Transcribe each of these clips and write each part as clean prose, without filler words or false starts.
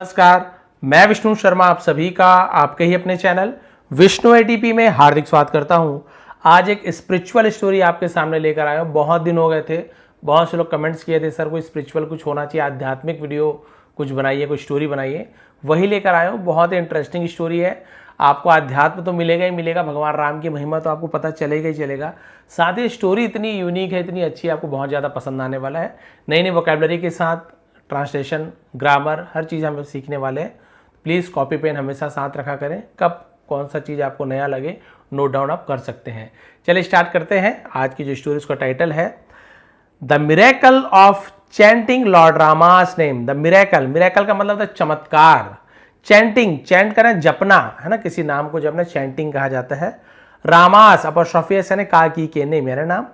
नमस्कार, मैं विष्णु शर्मा आप सभी का आपके ही अपने चैनल विष्णु एटीपी में हार्दिक स्वागत करता हूं। आज एक स्पिरिचुअल स्टोरी आपके सामने लेकर आया हूं। बहुत दिन हो गए थे, बहुत से लोग कमेंट्स किए थे सर कोई स्पिरिचुअल कुछ होना चाहिए, आध्यात्मिक वीडियो कुछ बनाइए, कोई स्टोरी बनाइए। वही लेकर आया हूँ। बहुत ही इंटरेस्टिंग स्टोरी है। आपको अध्यात्म तो मिलेगा ही मिलेगा, भगवान राम की महिमा तो आपको पता चलेगा ही चलेगा। साथ ही स्टोरी इतनी यूनिक है, इतनी अच्छी है, आपको बहुत ज़्यादा पसंद आने वाला है। नई नई वोकैबुलरी के साथ ट्रांसलेशन, ग्रामर, हर चीज़ हम सीखने वाले हैं। प्लीज़ कॉपी पेन हमेशा साथ रखा करें। कब कौन सा चीज़ आपको नया लगे नोट डाउन आप कर सकते हैं। चलिए स्टार्ट करते हैं। आज की जो स्टोरी उसका टाइटल है the miracle of chanting Lord रामास name. The miracle, miracle का मतलब था चमत्कार। चैंटिंग, चैंट करें जपना है ना, किसी नाम को जपना चैंटिंग कहा जाता है। रामास अपॉस्ट्रोफी एस यानी का की के नहीं मेरा नाम,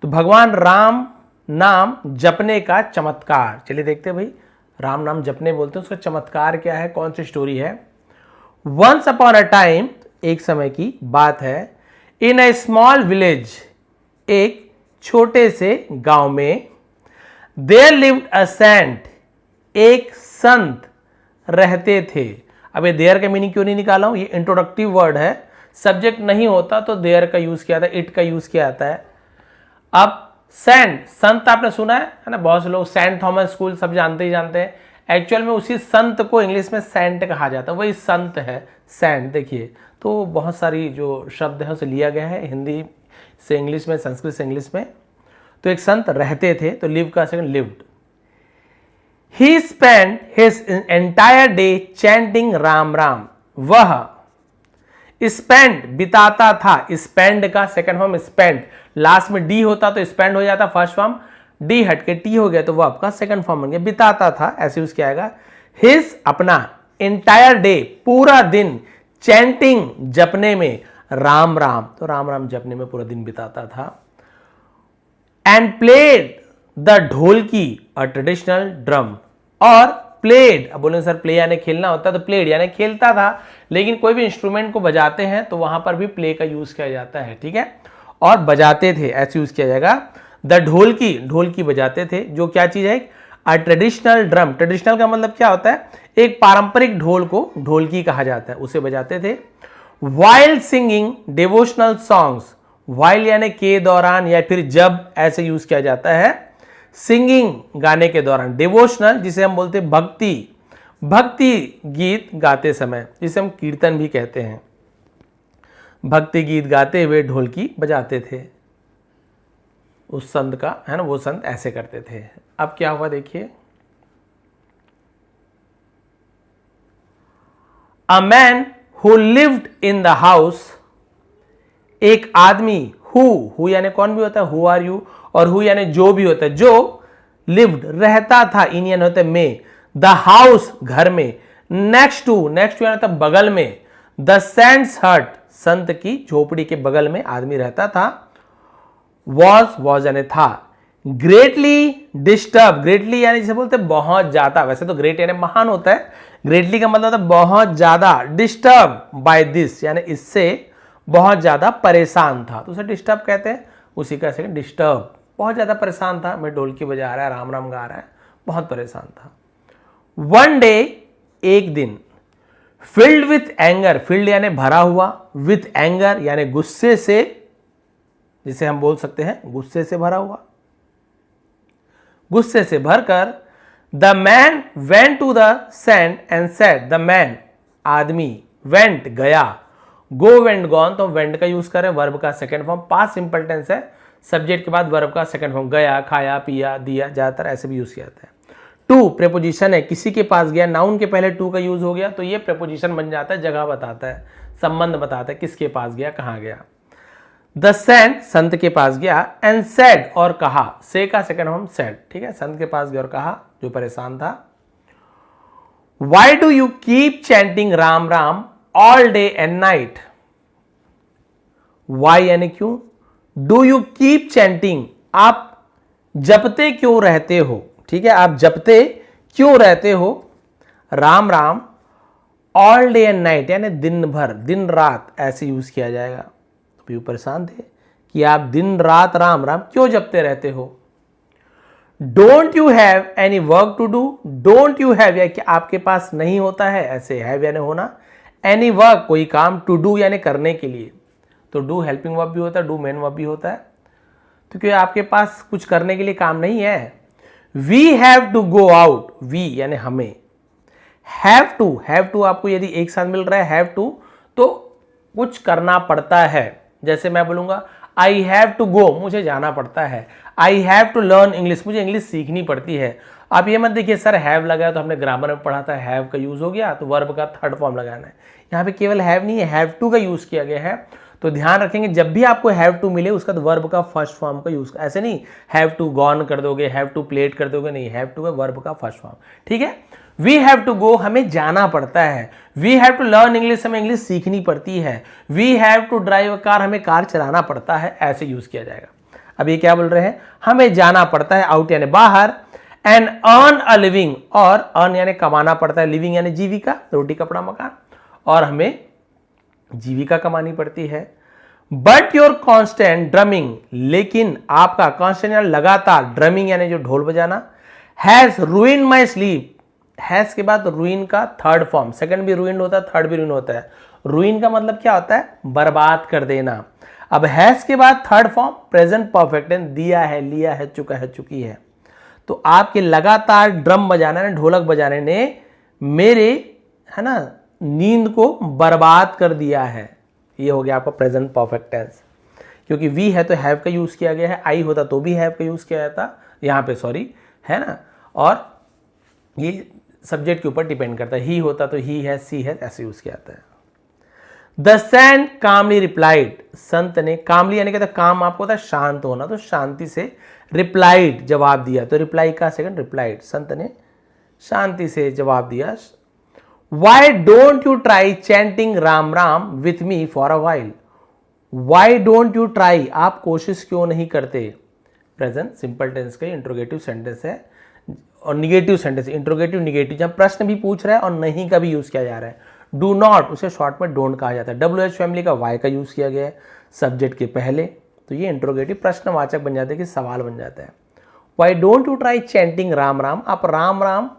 तो भगवान राम नाम जपने का चमत्कार। चलिए देखते हैं भाई, राम नाम जपने बोलते हैं, उसका चमत्कार क्या है, कौन सी स्टोरी है। वंस अपॉन अ टाइम, एक समय की बात है, इन अ स्मॉल विलेज, एक छोटे से गांव में, देयर लिव्ड अ सेंट, एक संत रहते थे। अब ये देयर का मीनिंग क्यों नहीं निकाला हूं, ये इंट्रोडक्टिव वर्ड है। सब्जेक्ट नहीं होता तो देयर का यूज किया था, इट का यूज किया जाता है। अब सेंट, संत आपने सुना है ना, बहुत से लोग सेंट थॉमस स्कूल सब जानते ही जानते हैं। एक्चुअल में उसी संत को इंग्लिश में सेंट कहा जाता है, वही संत है सेंट। देखिए तो बहुत सारी जो शब्द है उसे लिया गया है हिंदी से इंग्लिश में, संस्कृत से इंग्लिश में। तो एक संत रहते थे, तो लिव का second lived. He spend his entire day chanting Ram Ram. वह स्पेंड बिताता था, स्पेंड का सेकंड फॉर्म स्पेंड, लास्ट में डी होता तो स्पेंड हो जाता, फर्स्ट फॉर्म डी हटके टी हो गया तो वो आपका सेकंड फॉर्म बन गया, बिताता था, ऐसे यूज किया जाएगा। हिज अपना, एंटायर डे पूरा दिन, चैंटिंग जपने में, राम राम, तो राम राम जपने में पूरा दिन बिताता था। And played the dholki a traditional drum, और प्लेड, अब बोले सर प्ले यानी खेलना होता है, तो प्लेड यानी खेलता था, लेकिन कोई भी इंस्ट्रूमेंट को बजाते हैं तो वहां पर भी प्ले का यूज किया जाता है, ठीक है, और बजाते थे ऐसे यूज किया जाएगा। द ढोलकी, ढोलकी बजाते थे, जो क्या चीज है, अ ट्रेडिशनल ड्रम। ट्रेडिशनल का मतलब क्या होता है, एक पारंपरिक ढोल को ढोलकी कहा जाता है, उसे बजाते थे। While singing devotional songs, while यानी के दौरान या फिर जब, ऐसे यूज किया जाता है। सिंगिंग गाने के दौरान, डिवोशनल जिसे हम बोलते हैं भक्ति, भक्ति गीत गाते समय, जिसे हम कीर्तन भी कहते हैं। भक्ति गीत गाते हुए ढोलकी बजाते थे उस संत का, है ना, वो संत ऐसे करते थे। अब क्या हुआ देखिए, a man who lived in the house, एक आदमी, हु यानी कौन भी होता है, हु आर यू, और हु यानी जो भी होता है, जो लिव्ड रहता था, इंडियन होता है में, द हाउस घर में, नेक्स्ट टू, नेक्स्ट टू यानी था बगल में, द सेंट्स हट, संत की झोपड़ी के बगल में आदमी रहता था। वॉज यानी था, ग्रेटली डिस्टर्ब, ग्रेटली यानी जिसे बोलते हैं बहुत ज्यादा, वैसे तो ग्रेट यानी महान होता है, ग्रेटली का मतलब था बहुत ज्यादा, डिस्टर्ब बाय दिस यानी इससे बहुत ज्यादा परेशान था, तो उसे डिस्टर्ब कहते हैं, उसी का सेकंड डिस्टर्ब, बहुत ज्यादा परेशान था, मैं ढोलकी बजा रहा है, राम राम गा रहा है, बहुत परेशान था। वन डे, एक दिन, फिल्ड विथ एंगर, फिल्ड यानी भरा हुआ, विथ एंगर यानी गुस्से से, जिसे हम बोल सकते हैं गुस्से से भरा हुआ, गुस्से से भरकर, the man went to the saint and said, the man आदमी, वेंट गया, गो वेंट गॉन, तो वेंट का यूज करें, वर्ब का second form, past simple tense है, सब्जेक्ट के बाद वर्ब का सेकंड फॉर्म, गया, खाया, पिया, दिया, ज्यादातर ऐसे भी यूज किया जाता है। टू प्रेपोजिशन है, किसी के पास गया, नाउन के पहले टू का यूज हो गया तो ये प्रेपोजिशन बन जाता है, जगह बताता है, संबंध बताता है, किसके पास गया, कहां गया। द सेंट, संत के पास गया, एंड सेड, और कहा, से का सेकंड फॉर्म सेड, ठीक है, संत के पास गया और कहा, जो परेशान था। Why do you keep chanting Ram Ram all day and night, why यानी क्यों, डू यू कीप चैंटिंग, आप जपते क्यों रहते हो, ठीक है, आप जपते क्यों रहते हो, Ram Ram, all day and night यानी दिन भर, दिन रात, ऐसे यूज किया जाएगा। तो परेशान थे कि आप दिन रात राम राम क्यों जपते रहते हो। Don't you have any work to do, don't you have या कि आपके पास नहीं होता है, ऐसे हैव यानी होना, एनी वर्क कोई काम, टू डू यानी करने के लिए, तो डू हेल्पिंग वर्ब भी होता है, डू मेन वर्ब भी होता है, तो क्योंकि आपके पास कुछ करने के लिए काम नहीं है। We have to go out, we यानी हमें, हैव टू आपको यदि एक साथ मिल रहा है हैव टू तो कुछ करना पड़ता है। जैसे मैं बोलूंगा आई हैव टू गो, मुझे जाना पड़ता है, I have to learn English, मुझे इंग्लिश सीखनी पड़ती है। आप ये मत देखिए सर हैव लगाया तो हमने ग्रामर में पढ़ा था हैव का यूज हो गया तो वर्ब का थर्ड फॉर्म लगाना है, यहाँ पे केवल हैव नहीं है, हैव टू का यूज किया गया है। तो ध्यान रखेंगे जब भी आपको हैव टू मिले उसका तो वर्ब का फर्स्ट फॉर्म का यूज, ऐसे नहीं हैव टू गॉन कर दोगे, हैव टू प्लेड कर दोगे, नहीं, हैव टू का वर्ब का फर्स्ट फॉर्म, ठीक है। वी हैव टू गो, हमें जाना पड़ता है, we have to learn English, हमें इंग्लिश सीखनी पड़ती है, we have to drive a car, हमें कार चलाना पड़ता है, ऐसे यूज किया जाएगा। अब ये क्या बोल रहे हैं, हमें जाना पड़ता है आउट यानी बाहर, एंड अर्न अ लिविंग, और अर्न यानी कमाना पड़ता है, लिविंग यानी जीविका, रोटी कपड़ा मकान, और हमें जीविका कमानी पड़ती है। बट योर कॉन्स्टेंट ड्रमिंग, लेकिन आपका कॉन्स्टेंट यानी लगातार, ड्रमिंग यानी जो ढोल बजाना, हैज रूइन माई स्लीप, हैज के बाद रूइन का थर्ड फॉर्म, सेकंड भी रूइन होता है, थर्ड भी रूइन होता है। रूइन का मतलब क्या होता है, बर्बाद कर देना। अब हैज के बाद third form present perfect tense, दिया है, लिया है, चुका है, चुकी है। तो आपके लगातार ड्रम बजाने ने, ढोलक बजाने ने मेरे, है ना, नींद को बर्बाद कर दिया है। ये हो गया आपका प्रेजेंट परफेक्ट टेंस। क्योंकि वी है तो हैव का यूज किया गया है, आई होता तो भी हैव का यूज किया जाता यहाँ पे, सॉरी, है ना, और ये सब्जेक्ट के ऊपर डिपेंड करता है, ही होता तो ही है, सी है, ऐसे यूज किया जाता है। द सैंड कामली रिप्लाइड, संत ने, कामली यानी कहता काम आपको होता है शांत होना, तो शांति से रिप्लाइड जवाब दिया, तो रिप्लाई का सेकंड रिप्लाइड, संत ने शांति से जवाब दिया। Why don't you try chanting Ram Ram with me for a while, why don't you try, आप कोशिश क्यों नहीं करते, प्रेजेंट सिंपल टेंस का इंट्रोगेटिव सेंटेंस है, और निगेटिव सेंटेंस, इंट्रोगेटिव निगेटिव, जब प्रश्न भी पूछ रहा है और नहीं का भी यूज किया जा रहा है। डू नॉट उसे शॉर्ट में डोंट कहा जाता है, WH फैमिली का वाई का यूज किया गया है सब्जेक्ट के पहले, तो ये इंट्रोगेटिव प्रश्नवाचक बन जाता है कि सवाल बन जाता है। Why don't you try chanting Ram Ram, आप राम राम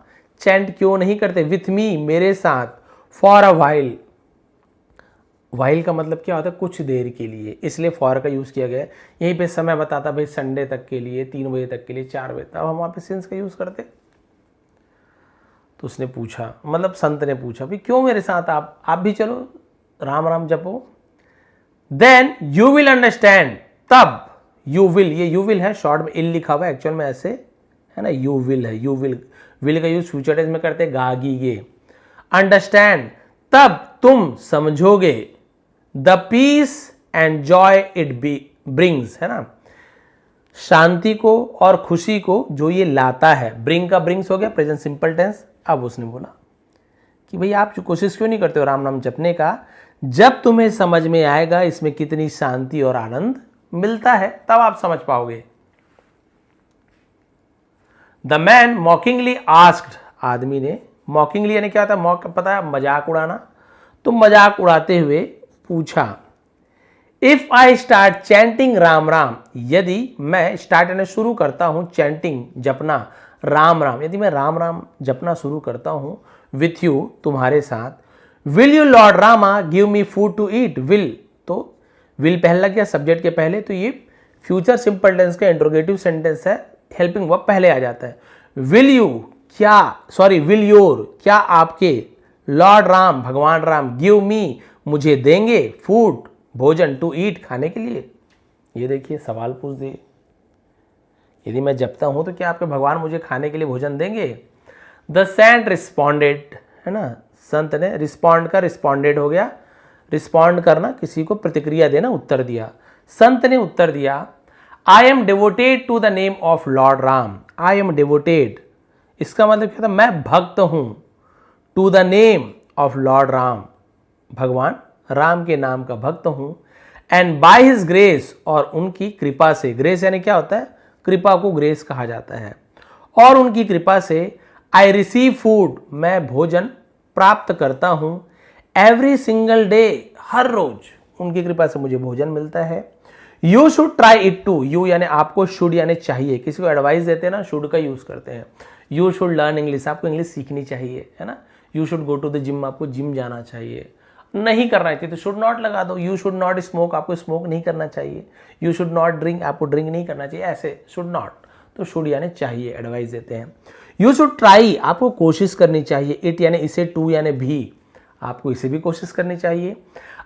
चैंट क्यों नहीं करते, विथ मी मेरे साथ, फॉर अ वाइल, वाइल का मतलब क्या होता है, कुछ देर के लिए, इसलिए फॉर का यूज किया गया है। यहीं पे समय बताता भाई संडे तक के लिए, 3 बजे तक के लिए, 4 बजे तक, अब हम वहां पे सिंस का यूज करते। तो उसने पूछा, मतलब संत ने पूछा भाई क्यों मेरे साथ, आप भी चलो राम राम जपो। देन यू विल अंडरस्टैंड, तब यू विल, ये यू विल है, शॉर्ट में इल लिखा हुआ है, एक्चुअल में ऐसे है ना, यू विल है, यू विल का यूज फ्यूचर टेंस में करते, गागी ये, अंडरस्टैंड तब तुम समझोगे, the peace and joy it brings, है ना, शांति को और खुशी को जो ये लाता है, ब्रिंग का ब्रिंग्स हो गया प्रेजेंट सिंपल टेंस। अब उसने बोला कि भाई आप कोशिश क्यों नहीं करते हो राम नाम जपने का, जब तुम्हें समझ में आएगा इसमें कितनी शांति और आनंद मिलता है, तब आप समझ पाओगे। द मैन मॉकिंगली आस्क्ड, आदमी ने, मॉकिंगली यानी क्या होता है, मॉक पता है मजाक उड़ाना, तो मजाक उड़ाते हुए पूछा, if I start chanting Ram Ram, यदि मैं स्टार्ट यानी शुरू करता हूं, चैंटिंग जपना, राम राम, यदि मैं राम राम जपना शुरू करता हूं, विथ यू तुम्हारे साथ, will you lord Rama give me food to eat, will, तो विल पहले लग गया सब्जेक्ट के पहले, तो ये फ्यूचर सिंपल टेंस का इंट्रोगेटिव सेंटेंस है, हेल्पिंग वर्ब पहले आ जाता है। विल यू क्या, सॉरी विल योर क्या आपके, लॉर्ड राम भगवान राम, गिव मी मुझे देंगे, फूड भोजन, टू ईट खाने के लिए। ये देखिए सवाल पूछ दिए, यदि मैं जपता हूं तो क्या आपके भगवान मुझे खाने के लिए भोजन देंगे। द सेंट रिस्पॉन्डेड, है ना, संत ने, रिस्पॉन्ड का रिस्पॉन्डेड हो गया, रिस्पॉन्ड करना किसी को प्रतिक्रिया देना, उत्तर दिया। संत ने उत्तर दिया, I am devoted to the name of lord Ram, I am devoted, इसका मतलब क्या था, मैं भक्त हूं, to the name of lord Ram, भगवान राम के नाम का भक्त हूं, एंड बाय हिज ग्रेस, और उनकी कृपा से, ग्रेस यानी क्या होता है, कृपा को ग्रेस कहा जाता है, और उनकी कृपा से आई रिसीव फूड, मैं भोजन प्राप्त करता हूं, एवरी सिंगल डे, हर रोज उनकी कृपा से मुझे भोजन मिलता है। You should try it too, you यानी आपको, शुड यानी चाहिए, किसी को एडवाइस देते हैं ना शुड का यूज करते हैं। यू शुड लर्न इंग्लिश, आपको इंग्लिश सीखनी चाहिए, है ना। You should go to the gym, आपको जिम जाना चाहिए। नहीं करना चाहिए तो शुड नॉट लगा दो। यू शुड नॉट स्मोक, आपको स्मोक नहीं करना चाहिए। यू शुड नॉट ड्रिंक, आपको ड्रिंक नहीं करना चाहिए, ऐसे शुड नॉट, तो शुड यानी चाहिए, एडवाइस देते हैं। यू शुड ट्राई, आपको कोशिश करनी चाहिए। इट यानी इसे, टू यानी भी, आपको इसे भी कोशिश करनी चाहिए।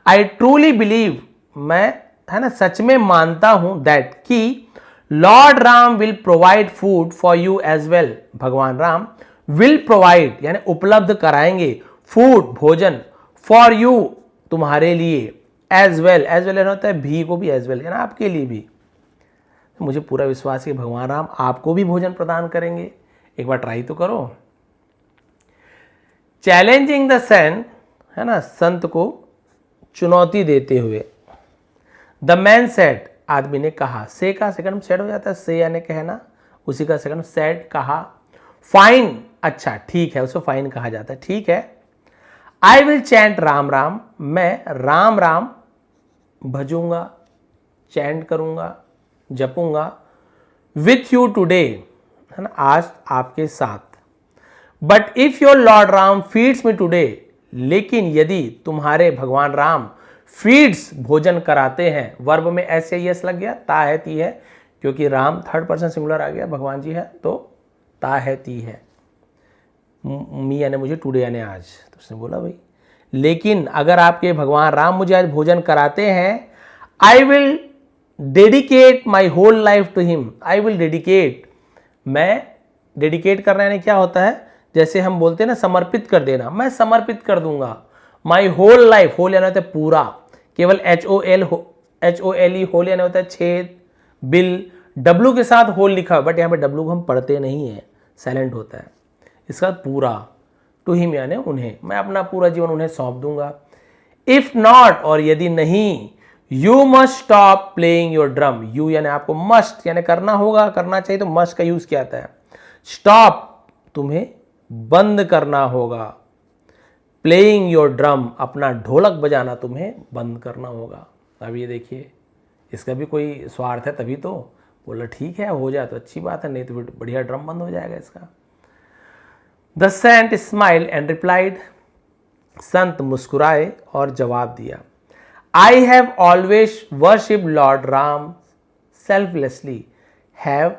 आई ट्रूली बिलीव, मैं, है ना, सच में मानता हूं, दैट कि lord Ram will provide food for you as well, भगवान राम विल प्रोवाइड यानी उपलब्ध कराएंगे, फूड भोजन, फॉर यू तुम्हारे लिए, एज वेल, एज वेल होता है भी को भी एज वेल यानी आपके लिए भी। मुझे पूरा विश्वास है भगवान राम आपको भी भोजन प्रदान करेंगे, एक बार ट्राई तो करो। चैलेंजिंग द सेंट, है ना, संत को चुनौती देते हुए। द मैन सेड, आदमी ने कहा, से का सेकंड सेड हो जाता है, से यानी कहना, उसी का सेकंड सेड कहा। फाइन, अच्छा ठीक है, उसको फाइन कहा जाता है, ठीक है। I will chant Ram Ram, मैं राम राम भजूंगा, चैंट करूंगा, जपूंगा। विथ यू टुडे, है ना, आज आपके साथ। But if your Lord Ram feeds me today, लेकिन यदि तुम्हारे भगवान राम फीड्स भोजन कराते हैं, वर्ब में एस या यस लग गया, ता है ती है, क्योंकि राम थर्ड पर्सन सिंगुलर आ गया, भगवान जी है तो ता है ती है। मी यानी मुझे, टुडे यानी आज, तो उसने बोला भाई लेकिन अगर आपके भगवान राम मुझे आज भोजन कराते हैं, I will dedicate my whole life to him. I will dedicate, मैं डेडिकेट करना यानी क्या होता है, जैसे हम बोलते हैं ना समर्पित कर देना, मैं समर्पित कर दूंगा। माई होल लाइफ, होल यानी होता है पूरा, केवल HOLE होल यानी होता है छेद, बिल, डब्लू के साथ होल लिखा है, बट यहाँ पे डब्लू को हम पढ़ते नहीं है, साइलेंट होता है। इसका पूरा, टू हिम यानी उन्हें, मैं अपना पूरा जीवन उन्हें सौंप दूंगा। इफ नॉट, और यदि नहीं, you must stop playing your drum. You यानी आपको, मस्ट यानी करना होगा, करना चाहिए, तो मस्ट का यूज किया जाता है। स्टॉप, तुम्हें बंद करना होगा। प्लेइंग योर ड्रम, अपना ढोलक बजाना तुम्हें बंद करना होगा। अब ये देखिए, इसका भी कोई स्वार्थ है तभी तो बोला ठीक है, हो जाए तो अच्छी बात है, नहीं तो फिर बढ़िया ड्रम बंद हो जाएगा इसका। The saint smile and replied, संत मुस्कुराए और जवाब दिया। I have always worship lord Ram selflessly. Have,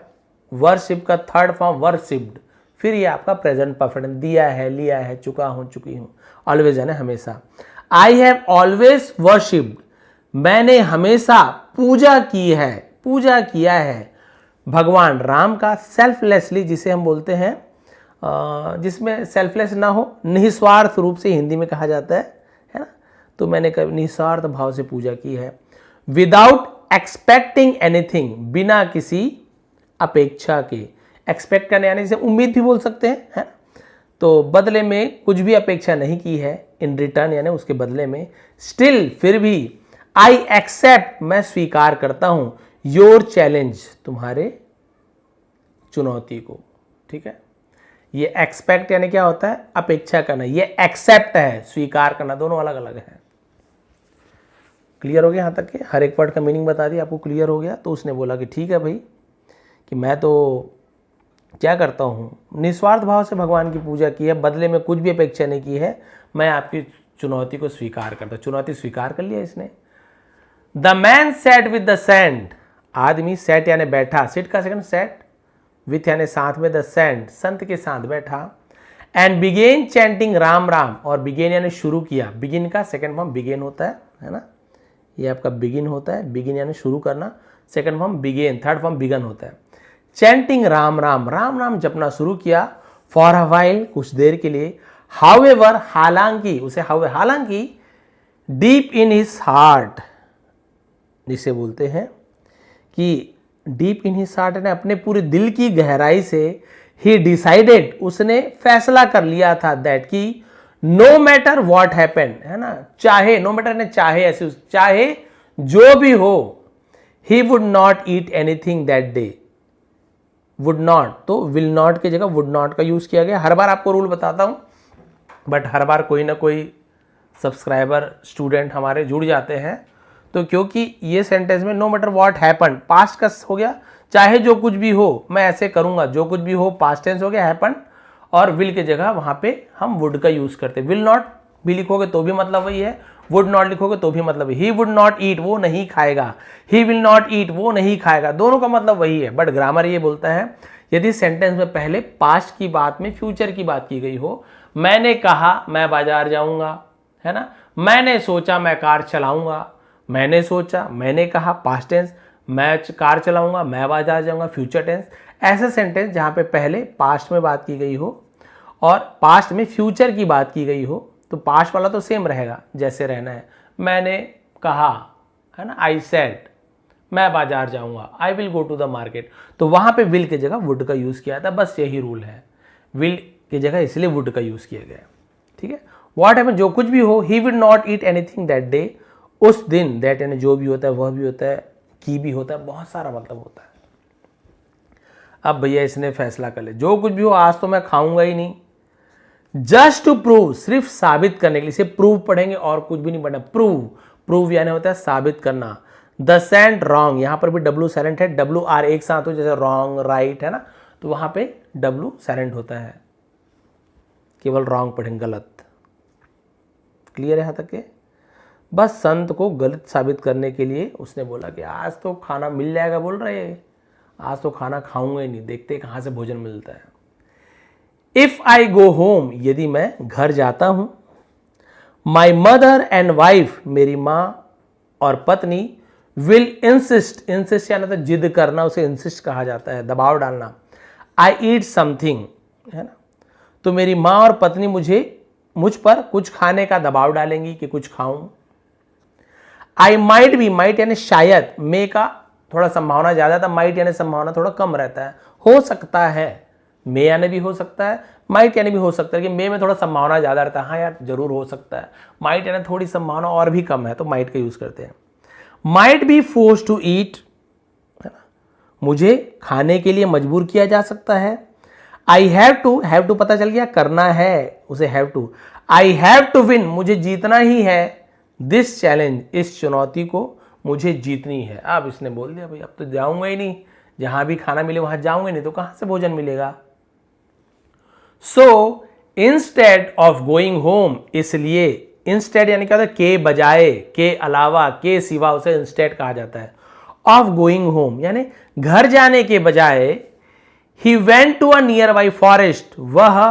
worship का थर्ड फॉर्म वर्शिप्ड, फिर ये आपका प्रेजेंट परफेक्ट, दिया है, लिया है, चुका हूं, चुकी हूं, ऑलवेज यानी हमेशा। आई हैव ऑलवेज वर्शिप्ड, मैंने हमेशा पूजा की है, पूजा किया है भगवान राम का, सेल्फलेसली, जिसे हम बोलते हैं जिसमें सेल्फलेस ना हो, निस्वार्थ रूप से हिंदी में कहा जाता है ना, तो मैंने कभी निस्वार्थ भाव से पूजा की है। विदाउट एक्सपेक्टिंग एनीथिंग, बिना किसी अपेक्षा के, एक्सपेक्ट करने यानी जैसे उम्मीद भी बोल सकते हैं, है, तो बदले में कुछ भी अपेक्षा नहीं की है, इन रिटर्न यानी उसके बदले में। स्टिल, फिर भी, आई एक्सेप्ट, मैं स्वीकार करता हूं, योर चैलेंज, तुम्हारे चुनौती को, ठीक है। ये एक्सपेक्ट यानी क्या होता है, अपेक्षा करना, ये एक्सेप्ट है, स्वीकार करना, दोनों अलग अलग है। क्लियर हो गया यहाँ तक के, हर एक वर्ड का मीनिंग बता दिया आपको, क्लियर हो गया। तो उसने बोला कि ठीक है भाई, कि मैं तो क्या करता हूँ, निस्वार्थ भाव से भगवान की पूजा की है, बदले में कुछ भी अपेक्षा नहीं की है, मैं आपकी चुनौती को स्वीकार करता हूँ। चुनौती स्वीकार कर लिया इसने। The man set with the sand, आदमी, सेट यानी बैठा, सिट का सेकंड सेट, विथ यानी साथ में, द सैंड संत के साथ बैठा। And began chanting Ram Ram, और बिगेन यानी शुरू किया, बिगिन का सेकंड फॉर्म बिगेन होता है ना, ये आपका बिगिन होता है, बिगिन यानी शुरू करना, second form began, third form begun होता है। चैंटिंग राम राम, राम राम जपना शुरू किया। फॉर अ व्हाइल, कुछ देर के लिए। हाउएवर, हालांकि, उसे हालांकि, डीप इन हिज हार्ट, जिसे बोलते हैं कि डीप इन हिज हार्ट ने अपने पूरे दिल की गहराई से, ही डिसाइडेड, उसने फैसला कर लिया था, दैट की नो मैटर व्हाट हैपन, है ना, चाहे, नो मैटर ने चाहे, ऐसे चाहे जो भी हो, he would not eat anything that day. Would not, तो विल नॉट की जगह वुड नॉट का यूज किया गया। हर बार आपको रूल बताता हूं, बट हर बार कोई ना कोई सब्सक्राइबर, स्टूडेंट हमारे जुड़ जाते हैं, तो क्योंकि ये सेंटेंस में no matter what happen past का हो गया, चाहे जो कुछ भी हो मैं ऐसे करूंगा, जो कुछ भी हो पास्ट टेंस हो गया हैपन, और विल की जगह वहां पे हम वुड का यूज करते हैं। विल नॉट भी लिखोगे तो भी मतलब वही है, वुड नॉट लिखोगे तो भी मतलब ही वुड नॉट ईट वो नहीं खाएगा, ही विल नॉट ईट वो नहीं खाएगा, दोनों का मतलब वही है। बट ग्रामर ये बोलता है यदि सेंटेंस में पहले पास्ट की बात में फ्यूचर की बात की गई हो, मैंने कहा मैं बाजार जाऊंगा, है ना, मैंने सोचा मैं कार चलाऊंगा, मैंने सोचा मैंने कहा पास्ट टेंस, मैं कार चलाऊंगा मैं बाजार जाऊंगा फ्यूचर टेंस। ऐसे सेंटेंस जहां पे पहले पास्ट में बात की गई हो और पास्ट में फ्यूचर की बात की गई हो, तो पास्ट वाला तो सेम रहेगा जैसे रहना है, मैंने कहा, है ना, आई सेड मैं बाजार जाऊंगा, I will go to the market, तो वहां पे विल की जगह वुड का यूज किया था, बस यही रूल है, विल की जगह इसलिए वुड का यूज किया गया। ठीक है, व्हाट हैपन जो कुछ भी हो, he will not eat anything that day, उस दिन, दैट यानी जो भी होता है वह भी होता है, की भी होता है, बहुत सारा मतलब होता है। अब भैया इसने फैसला कर लिया जो कुछ भी हो आज तो मैं खाऊंगा ही नहीं, जस्ट टू प्रूव सिर्फ साबित करने के लिए, इसे प्रूव पढ़ेंगे और कुछ भी नहीं पढ़ना, प्रूव, प्रूव यानी होता है साबित करना। द सेंट रॉन्ग, यहां पर भी डब्ल्यू साइलेंट है, डब्ल्यू आर एक साथ हो जैसे रॉन्ग राइट है ना, तो वहां पे डब्ल्यू साइलेंट होता है, केवल रॉन्ग पढ़ेंगे गलत। क्लियर है यहां तक के? बस संत को गलत साबित करने के लिए उसने बोला कि आज तो खाना मिल जाएगा, बोल रहे आज तो खाना खाऊंगा ही नहीं, देखते कहां से भोजन मिलता है। इफ आई गो होम, यदि मैं घर जाता हूं, माई मदर एंड वाइफ, मेरी मां और पत्नी, विल इंसिस्ट, इंसिस्ट यानी तो जिद करना, उसे इंसिस्ट कहा जाता है, दबाव डालना, आई ईट समथिंग, है ना, तो मेरी मां और पत्नी मुझ पर कुछ खाने का दबाव डालेंगी कि कुछ खाऊं। आई माइट बी, माइट यानी शायद, मे का थोड़ा संभावना ज्यादा था, माइट यानी संभावना थोड़ा कम रहता है, हो सकता है, मे यानी भी हो सकता है, माइट यानी भी हो सकता है कि मे में थोड़ा संभावना ज्यादा रहता है, हाँ यार जरूर हो सकता है, माइट यानी थोड़ी संभावना और भी कम है तो माइट का यूज करते हैं। Might be force to eat, है ना, मुझे खाने के लिए मजबूर किया जा सकता है। आई हैव टू पता चल गया करना है, उसे have to, I have to win, मुझे जीतना ही है, दिस चैलेंज, इस चुनौती को मुझे जीतनी है। अब इसने बोल दिया भाई अब तो जाऊंगा ही नहीं, जहां भी खाना मिले वहां जाऊंगा नहीं तो कहां से भोजन मिलेगा। So instead of going home, इसलिए, इंस्टेड यानी क्या होता है, के बजाय, के अलावा, के सिवा, उसे इंस्टेड कहा जाता है। ऑफ गोइंग होम यानी घर जाने के बजाय, he went to a nearby forest, वह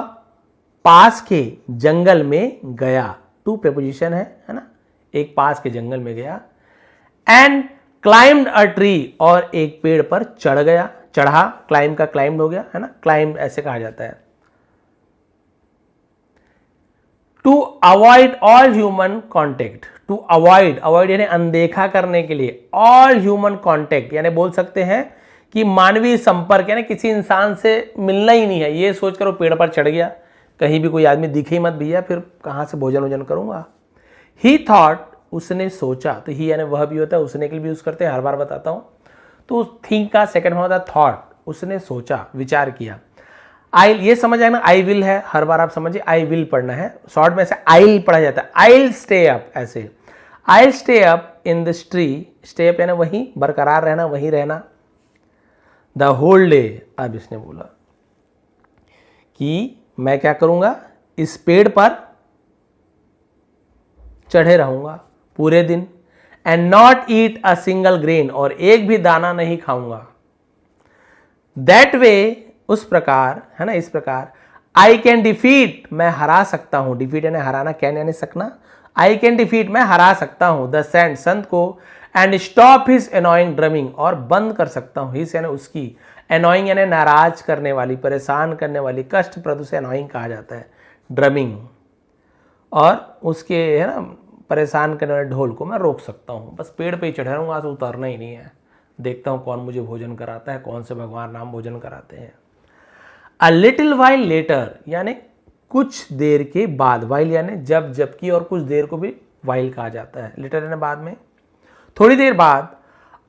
पास के जंगल में गया, टू प्रेपोजिशन है ना, एक पास के जंगल में गया, एंड क्लाइम्ड अ ट्री, और एक पेड़ पर चढ़ गया, चढ़ा, क्लाइम का क्लाइम्ड हो गया, है ना, क्लाइम्ड ऐसे कहा जाता है। To avoid all human contact, to avoid, avoid यानी अनदेखा करने के लिए, ऑल ह्यूमन कॉन्टेक्ट यानी बोल सकते हैं कि मानवीय संपर्क, यानी किसी इंसान से मिलना ही नहीं है, ये सोचकर वो पेड़ पर चढ़ गया, कहीं भी कोई आदमी दिखे ही मत भैया, फिर कहां से भोजन वोजन करूंगा। ही थॉट, उसने सोचा, तो ही यानी वह भी होता है, उसने के लिए भी यूज करते हैं, हर बार बताता हूं। तो थिंक का सेकंड में होता है थॉट, उसने सोचा, विचार किया। आई, ये समझ आए ना, आई विल है, हर बार आप समझिए आई विल पढ़ना है, शॉर्ट में से आइल पढ़ा जाता है, आइल स्टे अप, ऐसे I'll stay up in this tree, stay up यानी वहीं बरकरार रहना, वहीं रहना, द होल डे। अब इसने बोला कि मैं क्या करूंगा, इस पेड़ पर चढ़े रहूंगा पूरे दिन, and not eat a single grain, और एक भी दाना नहीं खाऊंगा। दैट वे, उस प्रकार, है ना, इस प्रकार, आई कैन डिफीट, मैं हरा सकता हूं, डिफीट यानी हराना, कैन यानी सकना, आई कैन डिफीट मैं हरा सकता हूं, द सेंट संत को, and stop his annoying drumming, और बंद कर सकता हूं, हिज यानी उसकी, एनॉइंग यानी नाराज करने वाली, परेशान करने वाली, कष्टप्रद, उसे एनॉइंग कहा जाता है, ड्रमिंग, और उसके, है ना, परेशान करने वाले ढोल को मैं रोक सकता हूं, बस पेड़ पे ही चढ़ा रहूंगा, तो उतरना ही नहीं है, देखता हूं कौन मुझे भोजन कराता है, कौन से भगवान राम भोजन कराते हैं। अ लिटिल वाइल लेटर यानी कुछ देर के बाद, वाइल यानी जब, जबकि, और कुछ देर को भी वाइल कहा जाता है, लेटर यानी बाद में, थोड़ी देर बाद।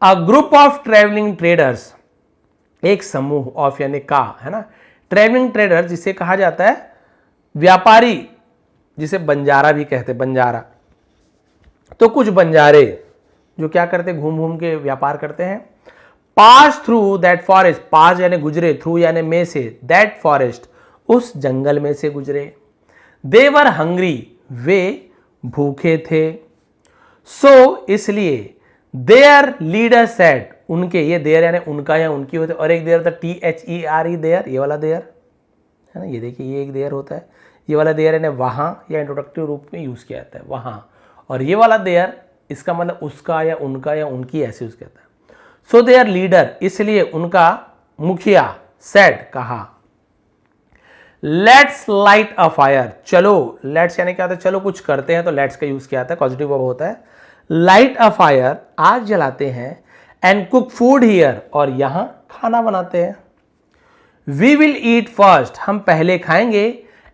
A group of travelling traders, एक समूह, ऑफ यानी का, है ना, ट्रेवलिंग ट्रेडर जिसे कहा जाता है व्यापारी, जिसे बंजारा भी कहते हैं, बंजारा, तो कुछ बंजारे जो क्या करते, घूम घूम के व्यापार करते हैं। पास थ्रू दैट फॉरेस्ट, पास यानी गुजरे, थ्रू यानी में से, दैट फॉरेस्ट उस जंगल में से गुजरे। दे वर हंग्री, वे भूखे थे। सो इसलिए देयर लीडर सेड, उनके, ये देयर यानी उनका या उनकी होते, और एक देयर होता है THERE देयर, ये वाला देयर है ना, ये देखिए ये एक देयर होता है। ये वाला देयर यानी वहां या इंट्रोडक्टिव रूप में यूज किया जाता है वहां, और ये वाला देयर इसका मतलब उसका या उनका या उनकी ऐसे यूज किया जाता है। सो देयर लीडर, इसलिए उनका मुखिया, सेड कहा, लेट्स लाइट अ फायर, चलो, लेट्स यानी क्या होता है, चलो कुछ करते हैं, तो लेट्स का यूज किया जाता है, पॉजिटिव वर्ब होता है। लाइट अ फायर, आग जलाते हैं, एंड कुक फूड हियर, और यहां खाना बनाते हैं। वी विल ईट फर्स्ट, हम पहले खाएंगे,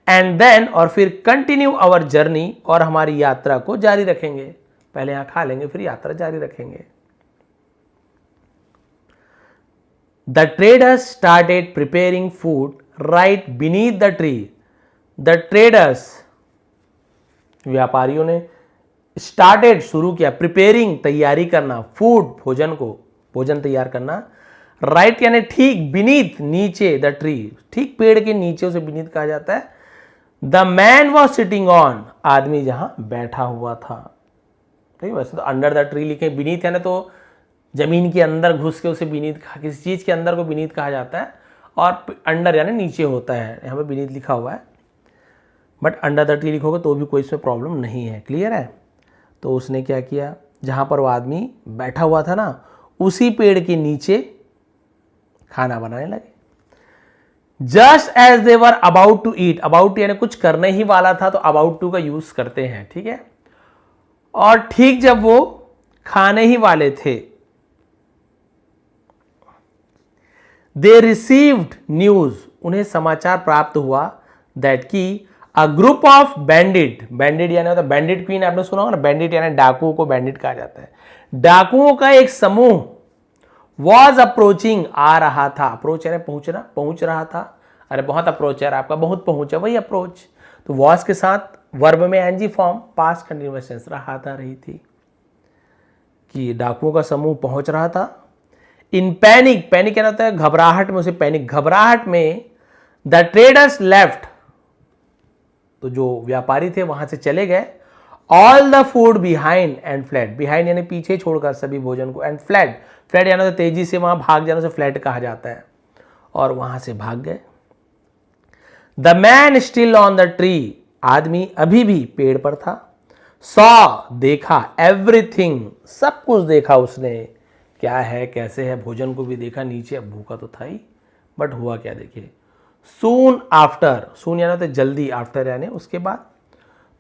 एंड देन, और फिर कंटिन्यू आवर जर्नी, और हमारी यात्रा को जारी रखेंगे। पहले यहां खा लेंगे, फिर यात्रा जारी रखेंगे। The traders started preparing food right beneath the tree. The traders, व्यापारियों ने, स्टार्टेड शुरू किया, प्रिपेयरिंग तैयारी करना, फूड भोजन को, भोजन तैयार करना, राइट यानी ठीक, बीनीथ नीचे, द ट्री ठीक पेड़ के नीचे, उसे बीनीथ कहा जाता है। The man was sitting on, आदमी जहां बैठा हुआ था। ठीक है, वैसे तो अंडर द ट्री लिखे, बीनीथ यानी तो जमीन के अंदर घुस के उसे बीनीथ, किसी चीज के अंदर को बीनीथ कहा जाता है, और अंडर यानी नीचे होता है, यहाँ पे बीनीथ लिखा हुआ है, बट अंडर द ट्री लिखोगे तो भी कोई इसमें प्रॉब्लम नहीं है। क्लियर है? तो उसने क्या किया, जहां पर वो आदमी बैठा हुआ था ना, उसी पेड़ के नीचे खाना बनाने लगे। Just as they were about to eat, about यानी कुछ करने ही वाला था, तो अबाउट टू का यूज करते हैं। ठीक है, और ठीक जब वो खाने ही वाले थे, दे रिसीव्ड न्यूज, उन्हें समाचार प्राप्त हुआ, दैट की a group of bandit, bandit यानी होता है बैंडिट क्वीन, आपने सुना होगा ना, बैंडिट यानी डाकुओं को बैंडिट कहा जाता है। डाकुओं का एक समूह वॉज अप्रोचिंग, आ रहा था, अप्रोच यानी पहुंचना, पहुंच रहा था। अरे बहुत अप्रोच है आपका, बहुत पहुंचा, वही अप्रोच। तो वॉज के साथ वर्ब में NG form, past continuous tense, रहा था, रही थी, कि डाकुओं का समूह पहुंच रहा था। इन पैनिक, पैनिक क्या होता है, घबराहट में, उसे पैनिक, घबराहट में। द ट्रेडर्स लेफ्ट, तो जो व्यापारी थे वहां से चले गए। All the food behind and fled, behind यानी पीछे छोड़कर सभी भोजन को, एंड फ्लैड, फ्लैड यानी तो तेजी से वहां भाग जाने से फ्लैड कहा जाता है, और वहां से भाग गए। The man still on the tree, आदमी अभी भी पेड़ पर था। सॉ, देखा, एवरीथिंग, सब कुछ देखा उसने, क्या है कैसे है, भोजन को भी देखा, नीचे अब भूखा तो था ही, बट हुआ क्या देखिए। सून आफ्टर, सून यानी तो जल्दी, आफ्टर यानी उसके बाद,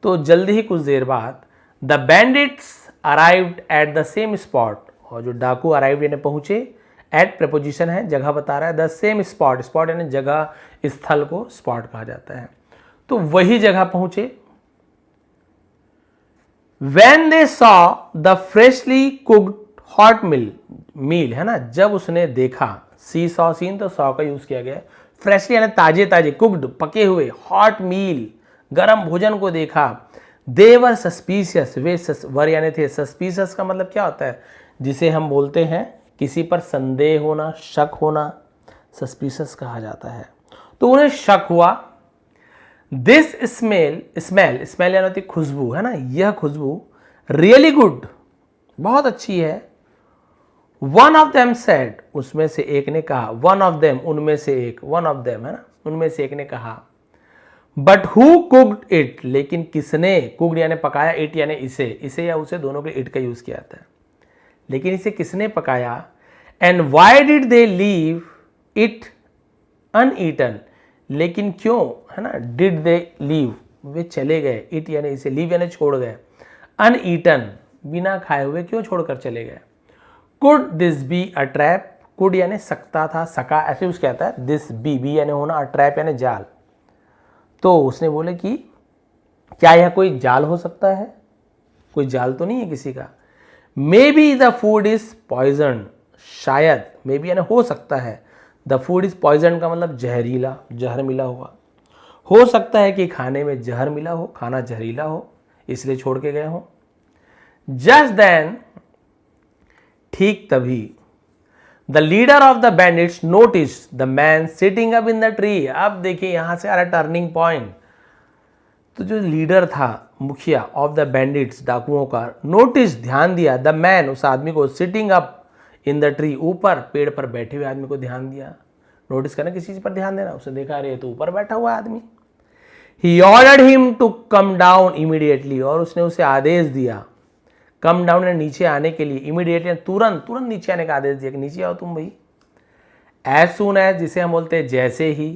तो जल्दी ही कुछ देर बाद, the bandits arrived at the same spot, और जो डाकू अराइव्ड यानी पहुंचे, एट प्रपोजिशन है, जगह बता रहा है, द सेम स्पॉट, स्पॉट यानी जगह, स्थल को स्पॉट कहा जाता है, तो वही जगह पहुंचे। When they saw the freshly cooked hot meal है ना, जब उसने देखा, सी सॉ, सीन तो सॉ का यूज किया गया, फ्रेशली यानी ताजे ताजे, कुक्ड पके हुए, हॉट मील गरम भोजन को देखा। दे वर सस्पिशियस, वे वर यानी थे, सस्पिशियस का मतलब क्या होता है, जिसे हम बोलते हैं किसी पर संदेह होना, शक होना, सस्पिशियस कहा जाता है। तो उन्हें शक हुआ। दिस स्मेल, स्मेल, स्मेल यानी होती खुशबू है ना, यह खुशबू रियली गुड, बहुत अच्छी है। वन ऑफ देम सेड, उसमें से एक ने कहा, वन ऑफ देम, उनमें से एक, वन ऑफ देम है ना, उनमें से एक ने कहा। बट हु कुक्ड इट, लेकिन किसने, कुक्ड यानी पकाया, इट यानी इसे, इसे या उसे दोनों के इट का यूज किया जाता है, लेकिन इसे किसने पकाया। And why did they leave it uneaten, लेकिन क्यों है ना, डिड दे लीव, वे चले गए, इट यानी इसे, लीव यानी छोड़ गए, अनईटन बिना खाए हुए क्यों छोड़कर चले गए। Could this be a trap, could यानी सकता था, सका ऐसे यूज किया जाता है, दिस बी यानी होना, अ ट्रैप यानी जाल। तो उसने बोले कि क्या यह कोई जाल हो सकता है, कोई जाल तो नहीं है किसी का। Maybe the food is poison, शायद, मे बी यानी हो सकता है, द फूड इज पॉइजन का मतलब जहरीला, जहर मिला हुआ, हो सकता है कि खाने में जहर मिला हो, खाना जहरीला हो, इसलिए छोड़ के गए हो। जस्ट देन ठीक तभी the leader of the bandits notice the man sitting up in the tree. अब देखिए यहां से आ रहा टर्निंग पॉइंट। तो जो लीडर था, मुखिया ऑफ द बैंडिट्स, डाकुओं का, नोटिस, ध्यान दिया, द मैन, उस आदमी को, sitting up in the tree, ऊपर पेड़ पर बैठे हुए आदमी को ध्यान दिया। नोटिस करना, किसी चीज पर ध्यान देना। उसने देखा अरे तो ऊपर बैठा हुआ आदमी। He ordered him to come down immediately, और उसने उसे आदेश दिया कम डाउन ने नीचे आने के लिए, इमीडिएटली तुरंत तुरंत नीचे आने का आदेश दिया कि नीचे आओ तुम भाई। एज सून एज, जिसे हम बोलते हैं जैसे ही,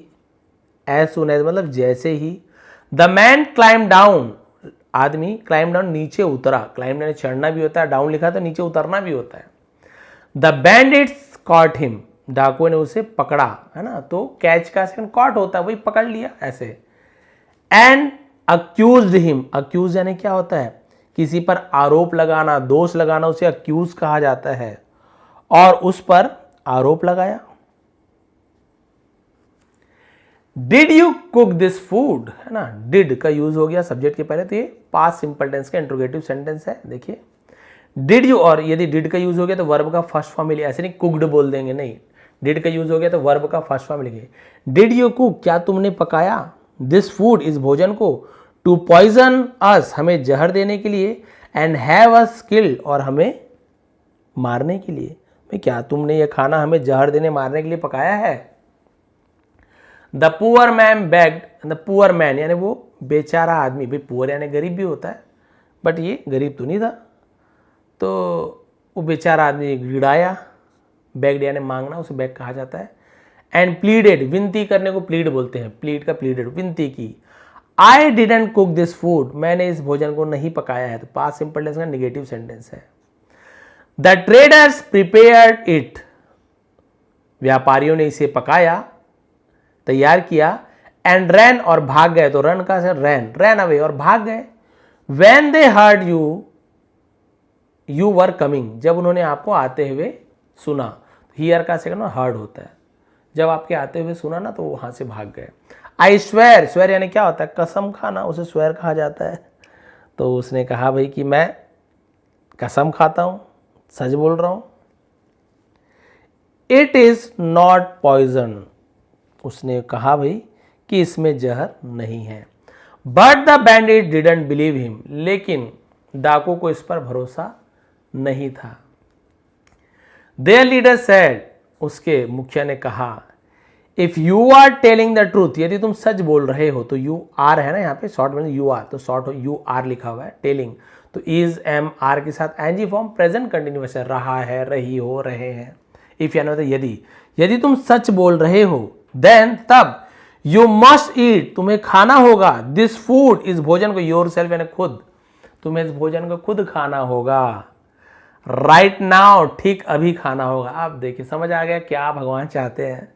एज सून एज मतलब जैसे ही। द मैन क्लाइम डाउन, आदमी क्लाइम डाउन नीचे उतरा। क्लाइम डाउन चढ़ना भी होता है, डाउन लिखा तो नीचे उतरना भी होता है। द बैंडिट्स कॉट हिम, डाकुओं ने उसे पकड़ा, है ना। तो कैच का सेकंड कॉट होता है, वही पकड़ लिया ऐसे। एंड अक्यूज्ड हिम, अक्यूज यानी क्या होता है, किसी पर आरोप लगाना, दोष लगाना, उसे अक्यूज कहा जाता है। और उस पर आरोप लगाया। Did you cook this food, है ना। डिड का यूज हो गया सब्जेक्ट के पहले, तो ये पास्ट सिंपल टेंस का इंट्रोगेटिव सेंटेंस है। देखिए डिड यू, और यदि डिड का यूज हो गया तो वर्ब का फर्स्ट फॉर्म मिले, ऐसे नहीं कुकड बोल देंगे, नहीं। डिड का यूज हो गया तो वर्ब का फर्स्ट फॉर्म मिलेंगे। डिड यू कुक, क्या तुमने पकाया, दिस फूड, इस भोजन को, टू पॉइजन अस, हमें जहर देने के लिए, एंड हैव अस किल्ड, और हमें मारने के लिए। भाई क्या तुमने ये खाना हमें जहर देने मारने के लिए पकाया है। The poor man bagged, the poor man यानी वो बेचारा आदमी, भाई पुअर यानी गरीब भी होता है, बट ये गरीब तो नहीं था, तो वो बेचारा आदमी गिड़ाया। बेग्ड यानी मांगना, उसे बेग कहा जाता है। एंड प्लीडेड, विनती करने को प्लीड बोलते हैं, प्लीड का प्लीडेड, विनती की। I didn't cook this food, मैंने इस भोजन को नहीं पकाया है, तो पास्ट सिंपल टेंस का नेगेटिव सेंटेंस है। द ट्रेडर्स प्रिपेयर्ड इट, व्यापारियों ने इसे पकाया, तैयार किया। एंड रैन, और भाग गए, तो रन का से रैन, रैन अवे, और भाग गए। When they heard you were coming, जब उन्होंने आपको आते हुए सुना। हियर का सेकंड हर्ड होता है, जब आपके आते हुए सुना ना तो वहां से भाग गए। आई स्वेर, स्वेर यानी क्या होता है, कसम खाना, उसे स्वेर कहा जाता है। तो उसने कहा भाई कि मैं कसम खाता हूं, सच बोल रहा हूं। इट इज नॉट पॉइजन, उसने कहा भाई कि इसमें जहर नहीं है। But the bandit didn't believe him, लेकिन डाकू को इस पर भरोसा नहीं था। देयर लीडर सेड, उसके मुखिया ने कहा, if you are telling the truth, यदि तुम सच बोल रहे हो, तो यू आर है ना यहाँ पे, शॉर्ट में यू आर, तो शॉर्ट यू आर लिखा हुआ है। टेलिंग तो इज एम आर के साथ एनजी फॉर्म प्रेजेंट कंटिन्यूअस है, रहा है, रही हो, रहे हैं। इफ यानी होता है यदि, यदि तुम सच बोल रहे हो, देन तब, यू मस्ट ईट, तुम्हें खाना होगा, दिस फूड, इस भोजन को, योर सेल्फ यानी खुद, तुम्हें इस भोजन को खुद खाना होगा। राइट नाउ, ठीक अभी खाना होगा। आप देखिए समझ आ गया क्या भगवान चाहते हैं।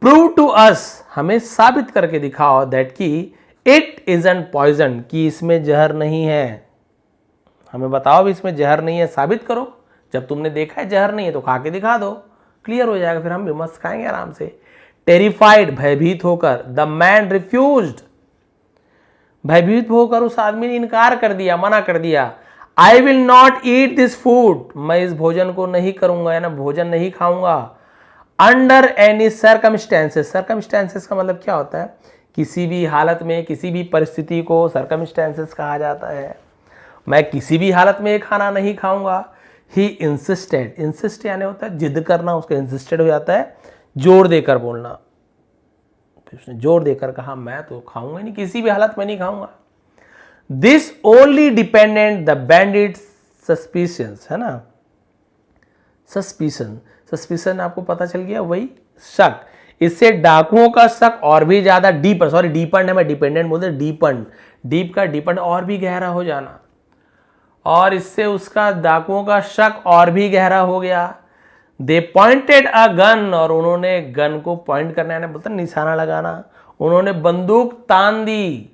प्रूव टू अस, हमें साबित करके दिखाओ, दैट कि इट इजंट पॉइजन, कि इसमें जहर नहीं है। हमें बताओ भी इसमें जहर नहीं है, साबित करो। जब तुमने देखा है जहर नहीं है तो खा के दिखा दो, क्लियर हो जाएगा, फिर हम भी मस्त खाएंगे आराम से। टेरिफाइड, भयभीत होकर, द मैन रिफ्यूज्ड, भयभीत होकर उस आदमी ने इनकार कर दिया, मना कर दिया। I will not eat this food, मैं इस भोजन को नहीं करूंगा, या ना भोजन नहीं खाऊंगा। अंडर एनी सर्कमस्टेंसेस, सर्कमस्टेंसेस का मतलब क्या होता है, किसी भी हालत में, किसी भी परिस्थिति को सर्कमस्टेंसेस कहा जाता है। मैं किसी भी हालत में ये खाना नहीं खाऊंगा। ही इंसिस्टेड, इंसिस्ट यानी होता है जिद करना, उसका इंसिस्टेड हो जाता है जोर देकर बोलना। फिर उसने जोर देकर कहा मैं तो खाऊंगा नहीं, किसी भी हालत में नहीं खाऊंगा। This only dependent the bandit suspicions, है ना, सस्पिशन, सस्पिशन आपको पता चल गया, वही शक। इससे डाकुओं का शक और भी ज्यादा डीप, सॉरी डीपन है, मैं डिपेंडेंट बोलते, डीपन, डीप का डीपन और भी गहरा हो जाना, और इससे उसका डाकुओं का शक और भी गहरा हो गया। दे पॉइंटेड अ गन, और उन्होंने गन को पॉइंट करना है, बोलते निशाना लगाना, उन्होंने बंदूक तान दी।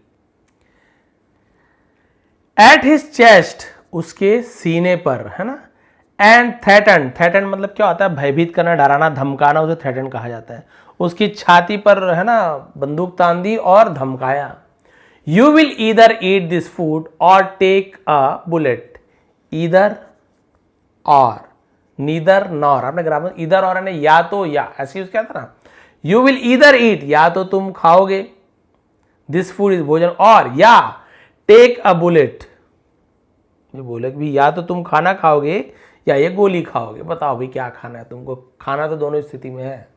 एट हिज चेस्ट, उसके सीने पर, है ना। एंड थ्रेटन, थ्रेटन मतलब क्या होता है, भयभीत करना, डराना, धमकाना, उसे थ्रेटन कहा जाता है। उसकी छाती पर, है ना, बंदूक तान दी और धमकाया। You will either eat this food और टेक अ बुलेट, ईदर और, नीदर नॉर, आपने ग्रामर इधर और यानी या तो या ऐसे यूज किया था ना। यू विल ईदर ईट, या तो तुम खाओगे दिस फूड इज भोजन, और या टेक अ बुलेट, ये बोले कि भी या तो तुम खाना खाओगे या ये गोली खाओगे, बताओ भाई क्या खाना है तुमको, खाना तो दोनों स्थिति में है।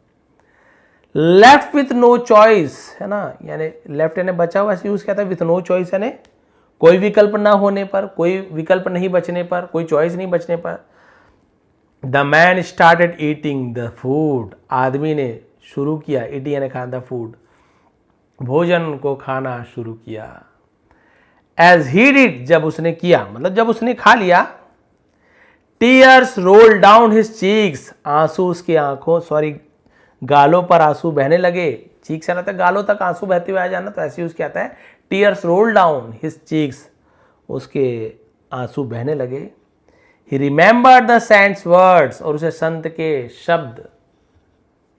लेफ्ट विथ नो चॉइस है ना, यानी लेफ्ट यानी बचा हुआ, ऐसे यूज किया था विथ नो चॉइस यानी कोई विकल्प ना होने पर, कोई विकल्प नहीं बचने पर, कोई चॉइस नहीं बचने पर। The man started eating the food, आदमी ने शुरू किया, ईटिंग यानी खाना, द फूड भोजन को खाना शुरू किया। एज ही डिड, जब उसने किया मतलब जब उसने खा लिया, tears roll down his cheeks, आंसू उसके आंखों गालों पर आंसू बहने लगे। चीक्स आना था गालों तक आंसू बहते हुए आ जाना, तो ऐसे यूज क्या आता है, tears roll down his cheeks, उसके आंसू बहने लगे। ही रिमेंबर्ड द सेंट्स वर्ड्स, और उसे संत के शब्द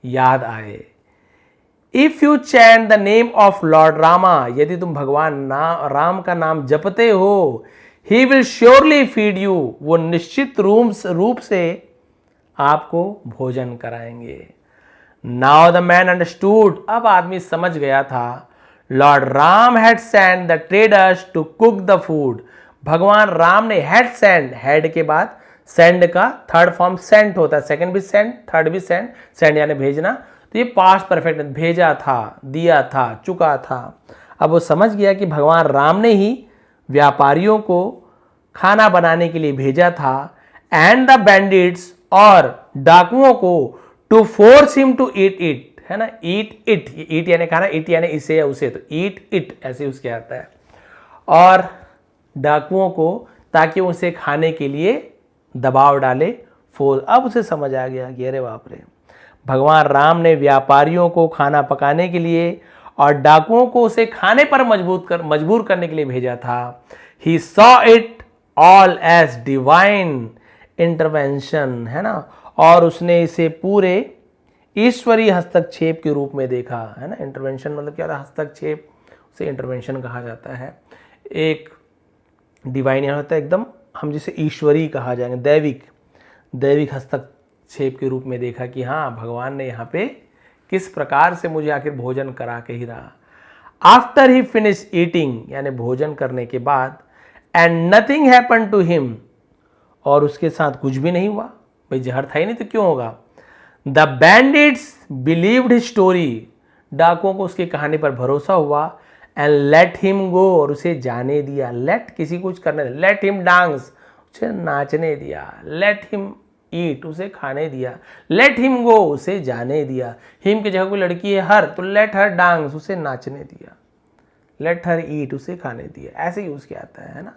याद आए। If you chant the name of Lord Rama, यदि तुम भगवान राम का नाम जपते हो, he will surely feed you, वो निश्चित रूप से आपको भोजन कराएंगे। नाउ द मैन अंडरस्टूड, अब आदमी समझ गया था। Lord Ram had sent the traders to cook the food, भगवान राम ने हैड सेंड, हैड के बाद सेंड का थर्ड फॉर्म सेंट होता है, सेकंड भी सेंड, थर्ड भी सेंड, सेंड यानी भेजना, तो ये पास्ट परफेक्ट, भेजा था, दिया था, चुका था। अब वो समझ गया कि भगवान राम ने ही व्यापारियों को खाना बनाने के लिए भेजा था, एंड द बैंडिट्स, और डाकुओं को, to force him to eat it, है ना, ईट इट, ईट यानी खाना, इट यानी इसे या उसे, तो ईट इट ऐसे उसके आता है, और डाकुओं को, ताकि उसे खाने के लिए दबाव डाले, फोर्स। अब उसे समझ आ गया कि अरे बाप रे, भगवान राम ने व्यापारियों को खाना पकाने के लिए और डाकुओं को उसे खाने पर मजबूर करने के लिए भेजा था। He saw it all as divine intervention, है ना, और उसने इसे पूरे ईश्वरीय हस्तक्षेप के रूप में देखा, है ना। इंटरवेंशन मतलब क्या था, हस्तक्षेप, उसे इंटरवेंशन कहा जाता है। एक डिवाइन यहाँ होता है एकदम, हम जिसे ईश्वरीय कहा जाएंगे, दैविक हस्तक्षेप के रूप में देखा कि हाँ, भगवान ने यहाँ पे किस प्रकार से मुझे आखिर भोजन करा के ही रहा। आफ्टर ही फिनिश ईटिंग, यानी भोजन करने के बाद, and nothing happen to him, और उसके साथ कुछ भी नहीं हुआ, भाई जहर था ही नहीं तो क्यों होगा। The bandits believed his story, डाकुओं को उसकी कहानी पर भरोसा हुआ, एंड लेट हिम गो, और उसे जाने दिया। लेट किसी कुछ करने, लेट हिम डांस, उसे नाचने दिया। लेट हिम ईट, उसे खाने दिया। लेट हिम गो, उसे जाने दिया। हिम की जगह कोई लड़की है हर, तो लेट हर डांस, उसे नाचने दिया। लेट हर ईट, उसे खाने दिया, ऐसे यूज किया आता है ना,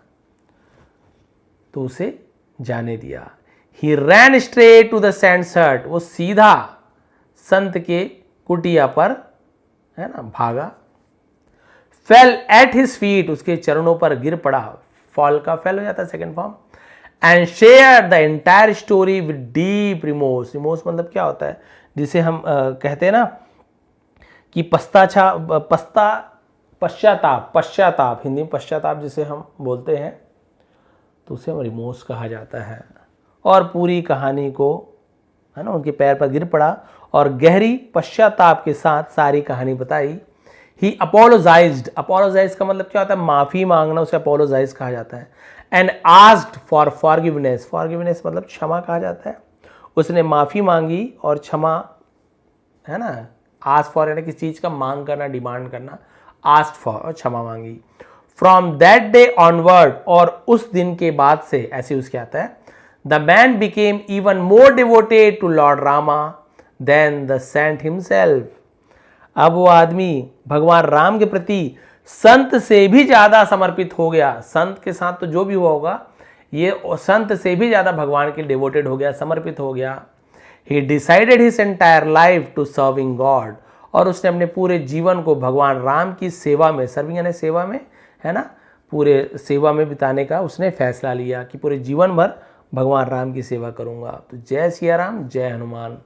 तो उसे जाने दिया। ही रैन स्ट्रेट टू द सेंट्स हट, वो सीधा संत के कुटिया पर, है ना, भागा। फेल एट हिज फीट, उसके चरणों पर गिर पड़ा, फॉल का फेल हो जाता है second form. And share the entire story with deep remorse, remorse मतलब क्या होता है, जिसे हम कहते हैं ना कि पश्चाताप, हिंदी में पश्चाताप जिसे हम बोलते हैं, तो उसे हम रिमोर्स कहा जाता है। और पूरी कहानी को, है ना, उनके पैर पर गिर पड़ा और गहरी पश्चाताप के साथ सारी कहानी बताई। ही अपोलोजाइज्ड, अपोलोजाइज का मतलब क्या होता है, माफी मांगना, उसे अपोलोजाइज कहा जाता है। And asked for forgiveness, forgiveness मतलब क्षमा कहा जाता है। उसने माफी मांगी और क्षमा, है ना, आस्क फॉर यानी किसी चीज का मांग करना, डिमांड करना, आस्क्ड फॉर और क्षमा मांगी। फ्रॉम दैट डे ऑनवर्ड, और उस दिन के बाद से, ऐसे उसके आता है, the man became even more devoted to lord Rama than the saint himself. अब वो आदमी भगवान राम के प्रति संत से भी ज्यादा समर्पित हो गया। संत के साथ तो जो भी हुआ होगा, ये संत से भी ज्यादा भगवान के डिवोटेड हो गया, समर्पित हो गया। He decided his entire life to serving God, और उसने अपने पूरे जीवन को भगवान राम की सेवा में, सर्विंग यानी सेवा में, है ना, पूरे सेवा में बिताने का उसने फैसला लिया कि पूरे जीवन भर भगवान राम की सेवा करूंगा। तो जय सिया राम, जय हनुमान।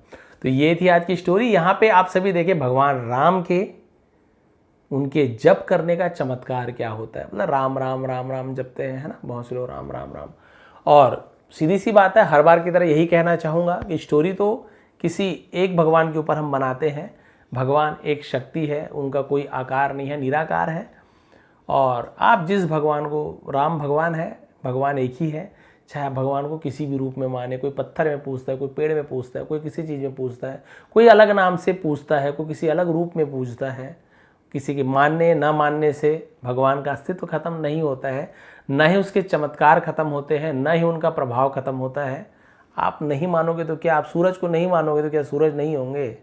तो ये थी आज की स्टोरी। यहाँ पे आप सभी देखिए भगवान राम के, उनके जप करने का चमत्कार क्या होता है, मतलब राम राम राम राम जपते हैं, है ना, बहुत से लोग राम राम राम, और सीधी सी बात है, हर बार की तरह यही कहना चाहूँगा कि स्टोरी तो किसी एक भगवान के ऊपर हम बनाते हैं। भगवान एक शक्ति है, उनका कोई आकार नहीं है, निराकार है। और आप जिस भगवान को, राम भगवान है, भगवान एक ही है, चाहे आप भगवान को किसी भी रूप में माने। कोई पत्थर में पूजता है, कोई पेड़ में पूजता है, कोई किसी चीज़ में पूजता है, कोई अलग नाम से पूजता है, कोई किसी अलग रूप में पूजता है। किसी के मानने ना मानने से भगवान का अस्तित्व खत्म नहीं होता है, न ही उसके चमत्कार खत्म होते हैं, न ही उनका प्रभाव खत्म होता है। आप नहीं मानोगे तो क्या, आप सूरज को नहीं मानोगे तो क्या सूरज नहीं होंगे?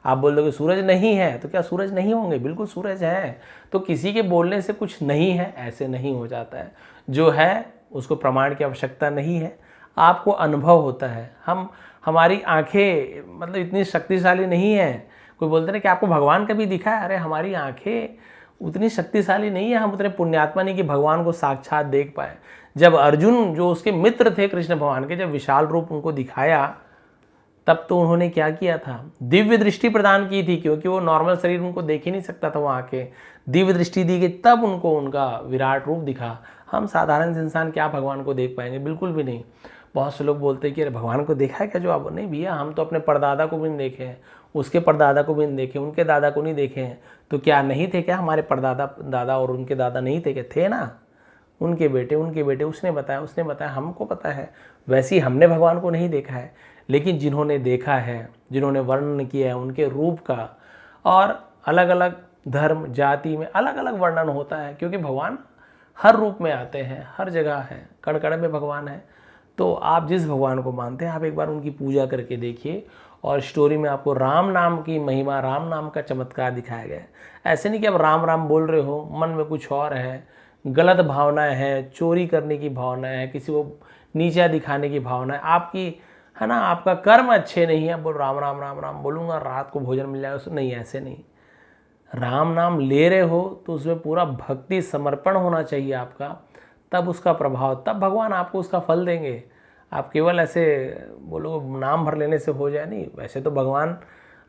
आप बोल दोगे सूरज नहीं है तो क्या सूरज नहीं होंगे? बिल्कुल सूरज है। तो किसी के बोलने से कुछ नहीं है ऐसे नहीं हो जाता है। जो है उसको प्रमाण की आवश्यकता नहीं है, आपको अनुभव होता है। हमारी आंखें मतलब इतनी शक्तिशाली नहीं है। कोई बोलते हैं कि आपको भगवान कभी दिखा है? अरे हमारी आंखें उतनी शक्तिशाली नहीं है, हम उतने पुण्यात्मा नहीं कि भगवान को साक्षात देख पाए। जब अर्जुन, जो उसके मित्र थे कृष्ण भगवान के, जब विशाल रूप उनको दिखाया, तब तो उन्होंने क्या किया था? दिव्य दृष्टि प्रदान की थी, क्योंकि वो नॉर्मल शरीर उनको देख ही नहीं सकता था। वहाँ के दिव्य दृष्टि दी गई, तब उनको उनका विराट रूप दिखा। हम साधारण इंसान क्या भगवान को देख पाएंगे? बिल्कुल भी नहीं। बहुत से लोग बोलते हैं कि अरे भगवान को देखा है क्या? जो आप, नहीं भैया, हम तो अपने परदादा को भी नहीं देखे हैं, उसके परदादा को भी नहीं देखे, उनके दादा को नहीं देखे हैं। तो क्या नहीं थे क्या हमारे परदादा, दादा और उनके दादा नहीं थे क्या? थे ना, उनके बेटे। उसने बताया, हमको पता है। वैसे ही हमने भगवान को नहीं देखा है, लेकिन जिन्होंने देखा है, जिन्होंने वर्णन किया है उनके रूप का, और अलग अलग धर्म जाति में अलग अलग वर्णन होता है, क्योंकि भगवान हर रूप में आते हैं, हर जगह है, कण कण में भगवान है। तो आप जिस भगवान को मानते हैं, आप एक बार उनकी पूजा करके देखिए। और स्टोरी में आपको राम नाम की महिमा, राम नाम का चमत्कार दिखाया गया है। ऐसे नहीं कि आप राम राम बोल रहे हो, मन में कुछ और है, गलत भावनाएं हैं, चोरी करने की भावनाएं हैं, किसी को नीचा दिखाने की भावना है आपकी, है ना, आपका कर्म अच्छे नहीं है, बोल राम राम राम राम बोलूँगा, रात को भोजन मिल जाएगा। नहीं, ऐसे नहीं। राम नाम ले रहे हो तो उसमें पूरा भक्ति समर्पण होना चाहिए आपका, तब उसका प्रभाव, तब भगवान आपको उसका फल देंगे। आप केवल ऐसे बोलो नाम भर लेने से हो जाए, नहीं। वैसे तो भगवान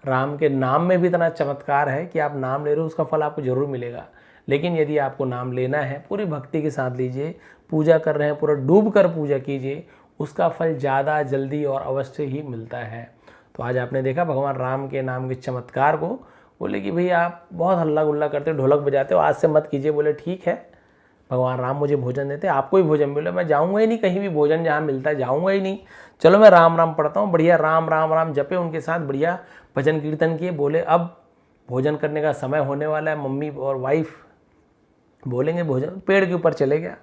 राम के नाम में भी इतना चमत्कार है कि आप नाम ले रहे हो, उसका फल आपको जरूर मिलेगा। लेकिन यदि आपको नाम लेना है, पूरी भक्ति के साथ लीजिए। पूजा कर रहे हैं, पूरा डूब कर पूजा कीजिए, उसका फल ज़्यादा जल्दी और अवश्य ही मिलता है। तो आज आपने देखा भगवान राम के नाम के चमत्कार को। बोले कि भैया आप बहुत हल्ला गुल्ला करते हो, ढोलक बजाते हो, आज से मत कीजिए। बोले ठीक है, भगवान राम मुझे भोजन देते, आपको ही भोजन मिले, मैं जाऊँगा ही नहीं कहीं भी, भोजन जहाँ मिलता है जाऊँगा ही नहीं। चलो मैं राम राम पढ़ता हूँ, बढ़िया राम राम राम जपे, उनके साथ बढ़िया भजन कीर्तन किए। बोले अब भोजन करने का समय होने वाला है, मम्मी और वाइफ बोलेंगे भोजन। पेड़ के ऊपर चले गया।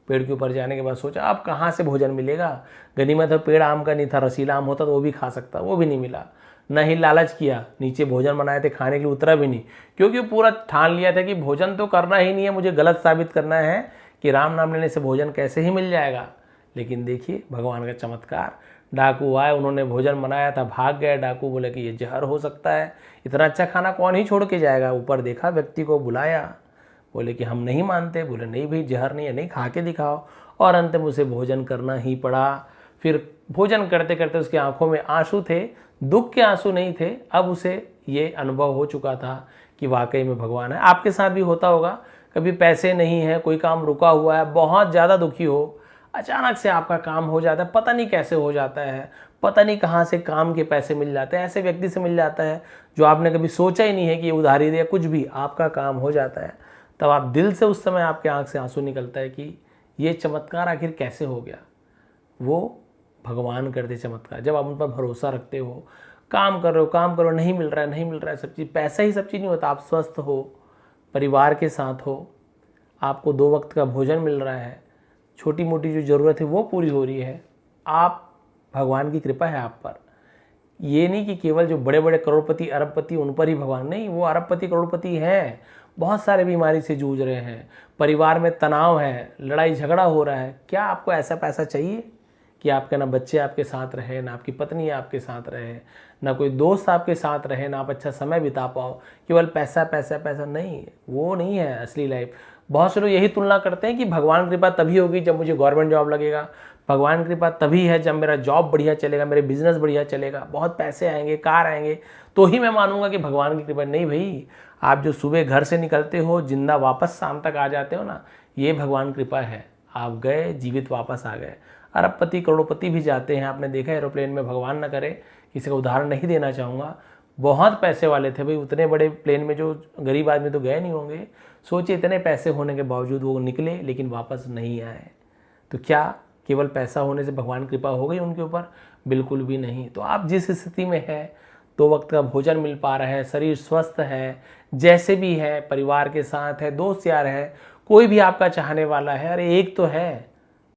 पेड़ के ऊपर जाने के बाद सोचा अब कहाँ से भोजन मिलेगा। गनीमत है पेड़ आम का नहीं था, रसीला आम होता तो वो भी खा सकता, वो भी नहीं मिला। न ही लालच किया, नीचे भोजन बनाए थे खाने के लिए, उतरा भी नहीं, क्योंकि पूरा ठान लिया था कि भोजन तो करना ही नहीं है, मुझे गलत साबित करना है कि राम नाम लेने से भोजन कैसे ही मिल जाएगा। लेकिन देखिए भगवान का चमत्कार, डाकू आए, उन्होंने भोजन बनाया था, भाग गए डाकू। बोले कि ये जहर हो सकता है, इतना अच्छा खाना कौन ही छोड़ के जाएगा। ऊपर देखा, व्यक्ति को बुलाया, बोले कि हम नहीं मानते। बोले नहीं भाई, जहर नहीं है, नहीं खा के दिखाओ। और अंत में उसे भोजन करना ही पड़ा। फिर भोजन करते करते उसकी आंखों में आंसू थे, दुख के आंसू नहीं थे। अब उसे ये अनुभव हो चुका था कि वाकई में भगवान है। आपके साथ भी होता होगा, कभी पैसे नहीं है, कोई काम रुका हुआ है, बहुत ज़्यादा दुखी हो, अचानक से आपका काम हो जाता है, पता नहीं कैसे हो जाता है, पता नहीं कहाँ से काम के पैसे मिल जाते हैं। ऐसे व्यक्ति से मिल जाता है जो आपने कभी सोचा ही नहीं है कि ये उधारी दे, कुछ भी आपका काम हो जाता है। तब आप दिल से उस समय आपके आंख से आंसू निकलता है कि ये चमत्कार आखिर कैसे हो गया। वो भगवान करते चमत्कार। जब आप उन पर भरोसा रखते हो, काम कर रहे हो, नहीं मिल रहा है सब चीज़, पैसा ही सब चीज़ नहीं होता। आप स्वस्थ हो, परिवार के साथ हो, आपको 2 वक्त का भोजन मिल रहा है, छोटी मोटी जो ज़रूरत है वो पूरी हो रही है, आप, भगवान की कृपा है आप पर। ये नहीं कि केवल जो बड़े बड़े करोड़पति अरबपति उन पर ही भगवान, नहीं, वो अरबपति करोड़पति हैं, बहुत सारे बीमारी से जूझ रहे हैं, परिवार में तनाव है, लड़ाई झगड़ा हो रहा है। क्या आपको ऐसा पैसा चाहिए कि आपके ना बच्चे आपके साथ रहे, ना आपकी पत्नी आपके साथ रहे, ना कोई दोस्त आपके साथ रहे, ना आप अच्छा समय बिता पाओ, केवल पैसा पैसा पैसा? नहीं, वो नहीं है असली लाइफ। बहुत से लोग यही तुलना करते हैं कि भगवान कृपा तभी होगी जब मुझे गवर्नमेंट जॉब लगेगा, भगवान कृपा तभी है जब मेरा जॉब बढ़िया चलेगा, मेरे बिजनेस बढ़िया चलेगा, बहुत पैसे आएंगे, कार आएंगे, तो ही मैं मानूंगा कि भगवान की कृपा। नहीं भाई, आप जो सुबह घर से निकलते हो, जिंदा वापस शाम तक आ जाते हो ना, ये भगवान कृपा है। आप गए, जीवित वापस आ गए। अरबपति करोड़पति भी जाते हैं, आपने देखा एरोप्लेन में, भगवान न करे किसी का उदाहरण नहीं देना चाहूँगा, बहुत पैसे वाले थे भाई, उतने बड़े प्लेन में जो गरीब आदमी तो गए नहीं होंगे। सोचिए इतने पैसे होने के बावजूद वो निकले लेकिन वापस नहीं आए। तो क्या केवल पैसा होने से भगवान कृपा हो गई उनके ऊपर? बिल्कुल भी नहीं। तो आप जिस स्थिति में है, 2 वक्त का भोजन मिल पा रहा है, शरीर स्वस्थ है, जैसे भी है, परिवार के साथ है, दोस्त यार है, कोई भी आपका चाहने वाला है, अरे एक तो है,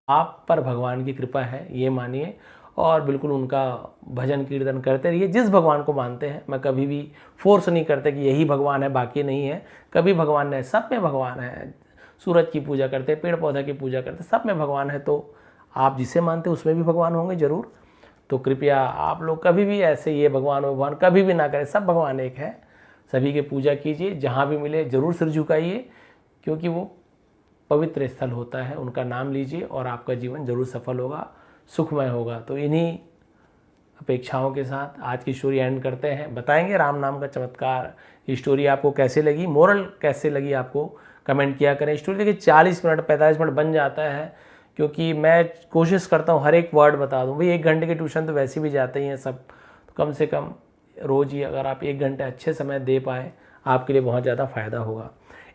आप पर भगवान की कृपा है, ये मानिए। और बिल्कुल उनका भजन कीर्तन करते रहिए, जिस भगवान को मानते हैं। मैं कभी भी फोर्स नहीं करते कि यही भगवान है बाकी नहीं है, कभी भगवान नहीं, सब में भगवान है। सूरज की पूजा करते, पेड़ पौधा की पूजा करते, सब में भगवान है। तो आप जिसे मानते हैं उसमें भी भगवान होंगे ज़रूर। तो कृपया आप लोग कभी भी ऐसे ये भगवान भगवान कभी भी ना करें, सब भगवान एक है। सभी की पूजा कीजिए, जहाँ भी मिले ज़रूर सिर झुकाइए, क्योंकि वो पवित्र स्थल होता है। उनका नाम लीजिए और आपका जीवन जरूर सफल होगा, सुखमय होगा। तो इन्हीं अपेक्षाओं के साथ आज की स्टोरी एंड करते हैं। बताएंगे राम नाम का चमत्कार, ये स्टोरी आपको कैसे लगी, मोरल कैसे लगी आपको, कमेंट किया करें। स्टोरी देखिए 40 मिनट 45 मिनट बन जाता है, क्योंकि मैं कोशिश करता हूँ हर एक वर्ड बता दूँ। भाई 1 घंटे की ट्यूशन तो वैसे भी जाते ही हैं सब, तो कम से कम रोज़ ही अगर आप 1 घंटे अच्छे समय दे पाए, आपके लिए बहुत ज़्यादा फ़ायदा होगा।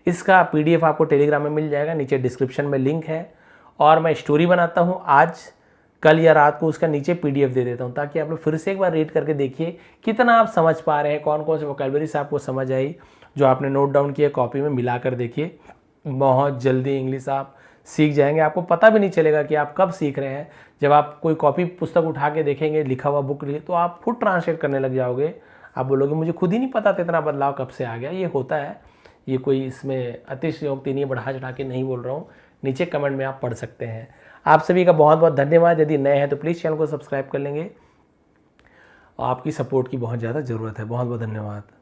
इसका PDF आपको टेलीग्राम में मिल जाएगा, नीचे डिस्क्रिप्शन में लिंक है। और मैं स्टोरी बनाता हूँ आज, कल या रात को उसका नीचे PDF दे देता हूँ, ताकि आप लोग फिर से एक बार रीड करके देखिए कितना आप समझ पा रहे हैं, कौन कौन से वोकैबुलरी से आपको समझ आई, जो आपने नोट डाउन किया कॉपी में मिला कर देखिए। बहुत जल्दी इंग्लिश आप सीख जाएंगे, आपको पता भी नहीं चलेगा कि आप कब सीख रहे हैं। जब आप कोई कॉपी पुस्तक उठा के देखेंगे, लिखा हुआ बुक तो आप खुद ट्रांसलेट करने लग जाओगे। आप बोलोगे मुझे खुद ही नहीं पता था इतना बदलाव कब से आ गया। ये होता है, ये कोई इसमें अतिशयोक्ति नहीं, बढ़ा चढ़ा के नहीं बोल रहा हूँ। नीचे कमेंट में आप पढ़ सकते हैं। आप सभी का बहुत बहुत धन्यवाद। यदि नए हैं तो प्लीज़ चैनल को सब्सक्राइब कर लेंगे, आपकी सपोर्ट की बहुत ज़्यादा ज़रूरत है। बहुत बहुत धन्यवाद।